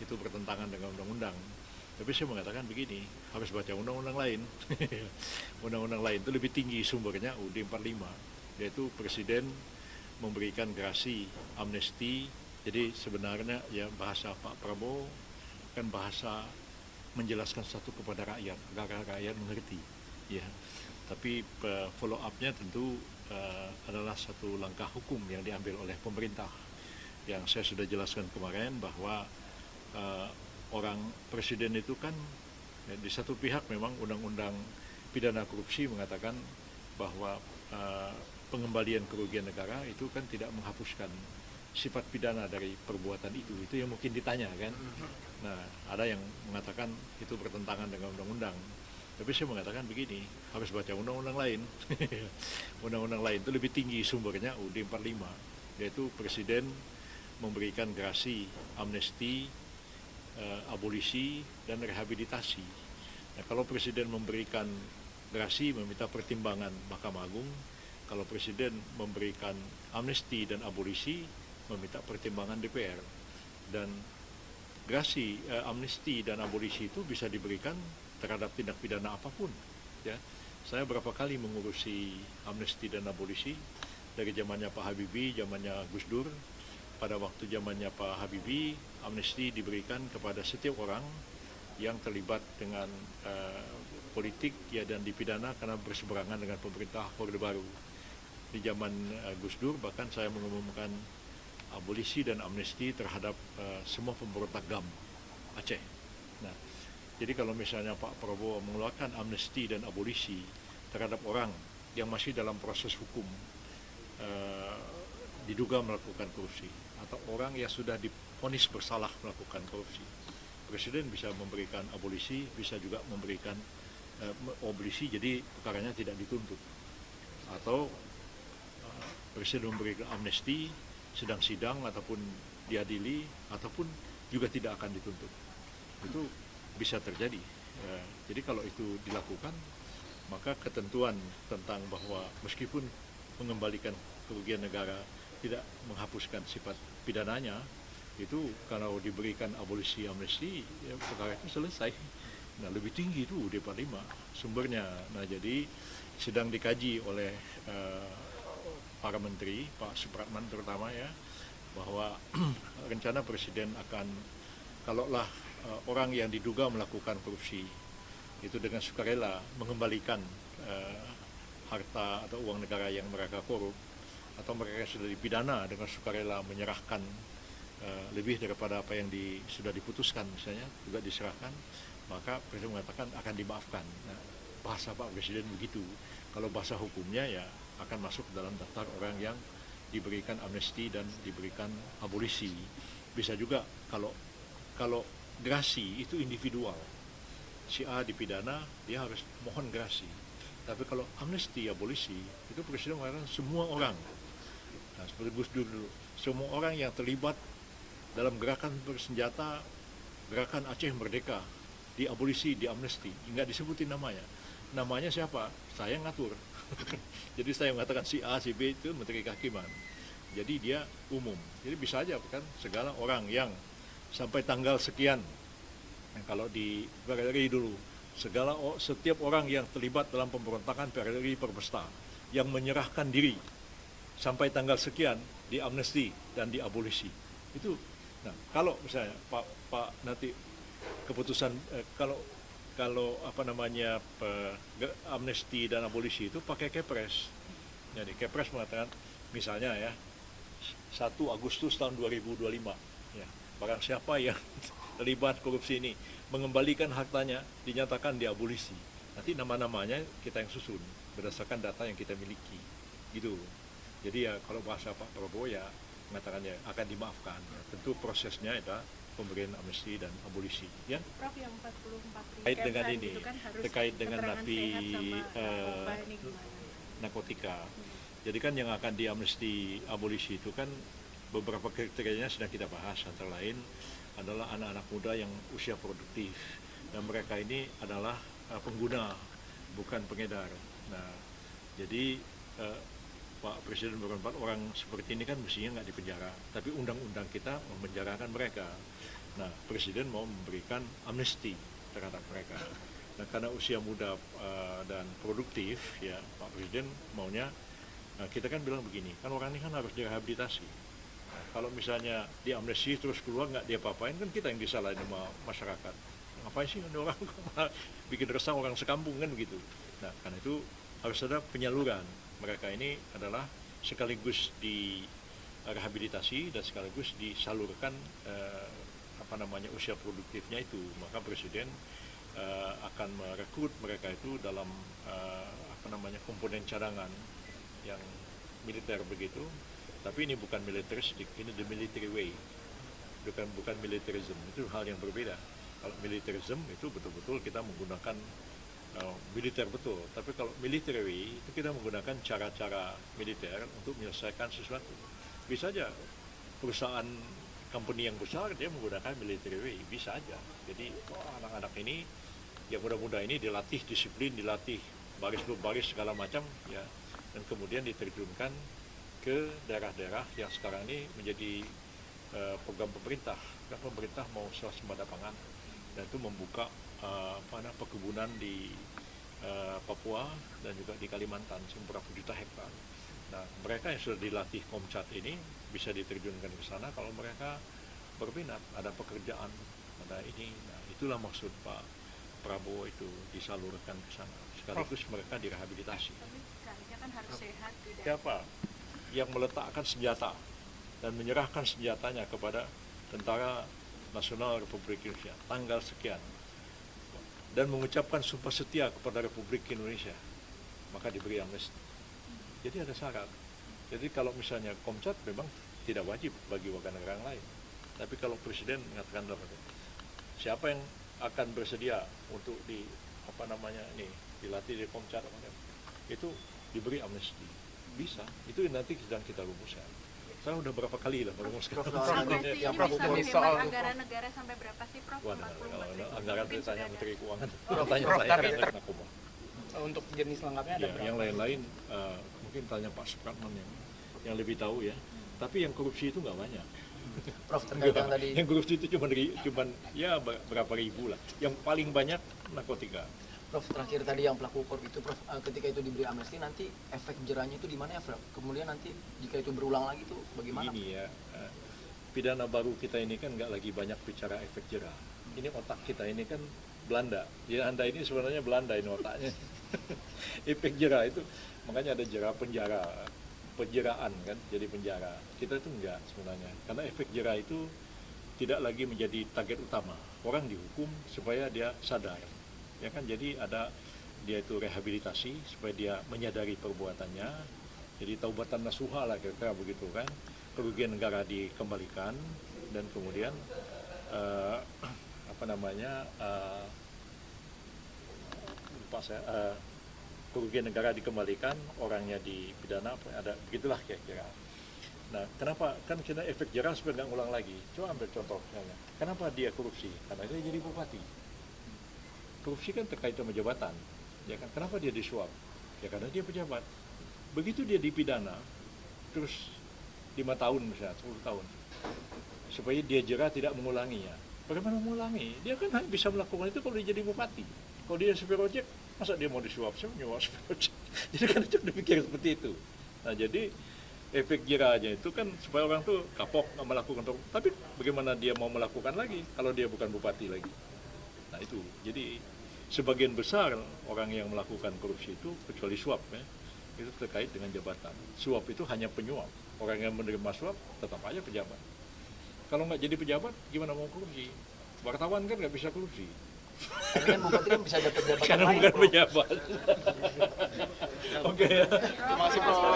itu bertentangan dengan undang-undang. Tapi saya mengatakan begini, harus baca undang-undang lain. Undang-undang lain itu lebih tinggi sumbernya UUD 45, yaitu Presiden memberikan gerasi, amnesti. Jadi sebenarnya ya bahasa Pak Prabowo kan bahasa menjelaskan satu kepada rakyat, agar rakyat mengerti. Ya, tapi follow up-nya tentu adalah satu langkah hukum yang diambil oleh pemerintah. Yang saya sudah jelaskan kemarin bahwa orang presiden itu kan ya, di satu pihak memang undang-undang pidana korupsi mengatakan bahwa pengembalian kerugian negara itu kan tidak menghapuskan sifat pidana dari perbuatan itu yang mungkin ditanya kan. Nah, ada yang mengatakan itu bertentangan dengan undang-undang. Tapi saya mengatakan begini, harus baca undang-undang lain. Undang-undang lain itu lebih tinggi sumbernya UUD 45, yaitu Presiden memberikan gerasi, amnesti, abolisi, dan rehabilitasi. Nah, kalau Presiden memberikan gerasi, meminta pertimbangan Mahkamah Agung. Kalau Presiden memberikan amnesti dan abolisi, meminta pertimbangan DPR. Dan gerasi, amnesti dan abolisi itu bisa diberikan terhadap tindak pidana apapun. Ya, saya berapa kali mengurusi amnesti dan abolisi dari zamannya Pak Habibie, zamannya Gus Dur. Pada waktu zamannya Pak Habibie, amnesti diberikan kepada setiap orang yang terlibat dengan politik ya dan dipidana karena berseberangan dengan pemerintah Orde Baru. Di zaman Gus Dur bahkan saya mengumumkan abolisi dan amnesti terhadap semua pemberontak GAM Aceh. Nah, jadi kalau misalnya Pak Prabowo mengeluarkan amnesti dan abolisi terhadap orang yang masih dalam proses hukum diduga melakukan korupsi atau orang yang sudah divonis bersalah melakukan korupsi, Presiden bisa memberikan abolisi, bisa juga memberikan abolisi jadi perkaranya tidak dituntut, atau Presiden memberikan amnesti sedang sidang ataupun diadili ataupun juga tidak akan dituntut. Itu bisa terjadi. Jadi kalau itu dilakukan, maka ketentuan tentang bahwa meskipun mengembalikan kerugian negara tidak menghapuskan sifat pidananya, itu kalau diberikan abolisi amnesti ya perkara itu selesai. Nah, lebih tinggi itu UUD 45 sumbernya. Nah, jadi sedang dikaji oleh para menteri, Pak Supratman terutama ya, bahwa rencana Presiden akan kalaulah orang yang diduga melakukan korupsi itu dengan sukarela mengembalikan harta atau uang negara yang mereka korup, atau mereka sudah dipidana dengan sukarela menyerahkan lebih daripada apa yang sudah diputuskan misalnya juga diserahkan, maka Presiden mengatakan akan dimaafkan. Nah, bahasa Pak Presiden begitu. Kalau bahasa hukumnya ya akan masuk dalam daftar orang yang diberikan amnesti dan diberikan abolisi. Bisa juga kalau gerasi itu individual, si A dipidana dia harus mohon gerasi. Tapi kalau amnesti abolisi itu Presiden mengatakan semua orang. Nah, seperti Gus Dur dulu, semua orang yang terlibat dalam gerakan bersenjata, gerakan Aceh Merdeka, diabolisi, diamnesti, nggak disebutin namanya. Namanya siapa? Saya ngatur. Jadi saya mengatakan si A, si B itu Menteri Kehakiman. Jadi dia umum. Jadi bisa aja kan segala orang yang sampai tanggal sekian. Nah, kalau di PRRI dulu, setiap orang yang terlibat dalam pemberontakan PRRI Perbesta yang menyerahkan diri sampai tanggal sekian diamnesti dan diabolisi. Itu. Nah, kalau misalnya Pak nanti keputusan kalau apa namanya amnesti dan abolisi itu pakai Kepres. Jadi Kepres mengatakan misalnya ya 1 Agustus tahun 2025 ya, barang siapa yang terlibat korupsi ini mengembalikan hartanya dinyatakan diabolisi. Nanti nama-namanya kita yang susun berdasarkan data yang kita miliki. Gitu. Jadi ya kalau bahasa Pak Prabowo ya mengatakan ya akan dimaafkan. Ya, tentu prosesnya adalah pemberian amnesti dan abolisi ya. Prof, yang 44 terkait dengan ini gitu kan terkait dengan napi ini narkotika. Jadi kan yang akan diamnesti abolisi itu kan beberapa kriterianya sedang kita bahas, antara lain adalah anak-anak muda yang usia produktif dan mereka ini adalah pengguna bukan pengedar. Nah, jadi Pak Presiden berempat orang seperti ini kan mestinya nggak dipenjara, tapi undang-undang kita memenjarakan mereka. Nah, Presiden mau memberikan amnesti terhadap mereka. Nah, karena usia muda dan produktif, ya Pak Presiden maunya, kita kan bilang begini, kan orang ini kan harus direhabilitasi. Nah, kalau misalnya diamnesti terus keluar nggak dia apa-apain, kan kita yang disalahin sama masyarakat. Ngapain sih ini orang bikin resah orang sekampung kan begitu. Nah, karena itu harus ada penyaluran. Mereka ini adalah sekaligus direhabilitasi dan sekaligus disalurkan usia produktifnya itu. Maka Presiden akan merekrut mereka itu dalam komponen cadangan yang militer begitu. Tapi ini bukan militeristik, ini the military way. Bukan militarism, itu hal yang berbeda. Kalau militarism itu betul-betul kita menggunakan militer betul, tapi kalau military way itu kita menggunakan cara-cara militer untuk menyelesaikan sesuatu. Bisa aja perusahaan company yang besar dia menggunakan military way, bisa aja. Jadi anak-anak ini yang muda-muda ini dilatih disiplin, dilatih baris berbaris segala macam ya, dan kemudian diterjunkan ke daerah-daerah yang sekarang ini menjadi program pemerintah. Kan pemerintah mau swasembada pangan dan itu membuka perkebunan di Papua dan juga di Kalimantan beberapa juta hektar. Nah, mereka yang sudah dilatih Komcat ini bisa diterjunkan ke sana kalau mereka berminat, ada pekerjaan, ada ini. Nah, itulah maksud Pak Prabowo itu disalurkan ke sana. Sekaligus mereka direhabilitasi. Tapi seharusnya kan harus sehat, tidak? Siapa yang meletakkan senjata dan menyerahkan senjatanya kepada Tentara Nasional Republik Indonesia tanggal sekian dan mengucapkan sumpah setia kepada Republik Indonesia, maka diberi amnesti. Jadi ada syarat. Jadi kalau misalnya Komcat memang tidak wajib bagi warga negara yang lain. Tapi kalau Presiden mengatakan siapa yang akan bersedia untuk dilatih di Komcat, itu diberi amnesti. Bisa. Itu nanti sedang kita rumuskan. Saya udah berapa kali lah merumuskan. Amnesti ini bisa menghemat anggaran negara sampai berapa sih, Prof? Wah, 44 triliun. anggaran Mungkin tanya sudah Menteri Keuangan. Prof, Tanya Prof, saya target kan narkoba. Untuk jenis lengkapnya ada Ya, berapa? yang lain-lain mungkin tanya Pak Supratman yang lebih tahu ya. Tapi yang korupsi itu nggak banyak. Prof, terkait yang tadi Yang korupsi itu cuma ya berapa ribu lah. Yang paling banyak narkotika. Prof, terakhir tadi yang pelaku korupsi itu, Prof, ketika itu diberi amnesti nanti efek jerahnya itu di mana ya, Prof? Kemudian nanti jika itu berulang lagi itu bagaimana? Begini ya, pidana baru kita ini kan nggak lagi banyak bicara efek jerah. Ini otak kita ini kan Belanda. Ya Anda ini sebenarnya Belanda ini otaknya. Efek jerah itu makanya ada jerah penjara, penjeraan kan, jadi penjara. Kita itu enggak sebenarnya. Karena efek jerah itu tidak lagi menjadi target utama. Orang dihukum supaya dia sadar. Ya kan, jadi ada dia itu rehabilitasi supaya dia menyadari perbuatannya. Jadi taubatan nasuha lah kira-kira begitu kan. Kerugian negara dikembalikan dan kemudian kerugian negara dikembalikan, orangnya dipidana, ada begitulah kira-kira. Nah, kenapa? Kan kita efek jerah supaya nggak ngulang lagi. Coba ambil contoh misalnya. Kenapa dia korupsi? Karena dia jadi bupati. Korupsi kan terkait sama jabatan, ya kan? Kenapa dia disuap? Ya karena dia pejabat. Begitu dia dipidana, terus 5 tahun misalnya, 10 tahun, supaya dia jerah tidak mengulanginya. Bagaimana mengulangi? Dia kan hanya bisa melakukan itu kalau dia jadi bupati. Kalau dia supir ojek, masa dia mau disuap? Saya nyewa supir ojek. Jadi kan itu dipikir seperti itu. Nah, jadi efek jerahnya itu kan supaya orang tuh kapok melakukan itu. Tapi bagaimana dia mau melakukan lagi kalau dia bukan bupati lagi? Nah itu, jadi sebagian besar orang yang melakukan korupsi itu, kecuali suap ya, itu terkait dengan jabatan. Suap itu hanya penyuap, orang yang menerima suap tetap aja pejabat. Kalau nggak jadi pejabat, gimana mau korupsi? Wartawan kan nggak bisa korupsi. Tapi kan bupati kan bisa dapat jabatan Karena lain, bukan Prof. pejabat. Oke ya. Terima kasih, Prof. Ya.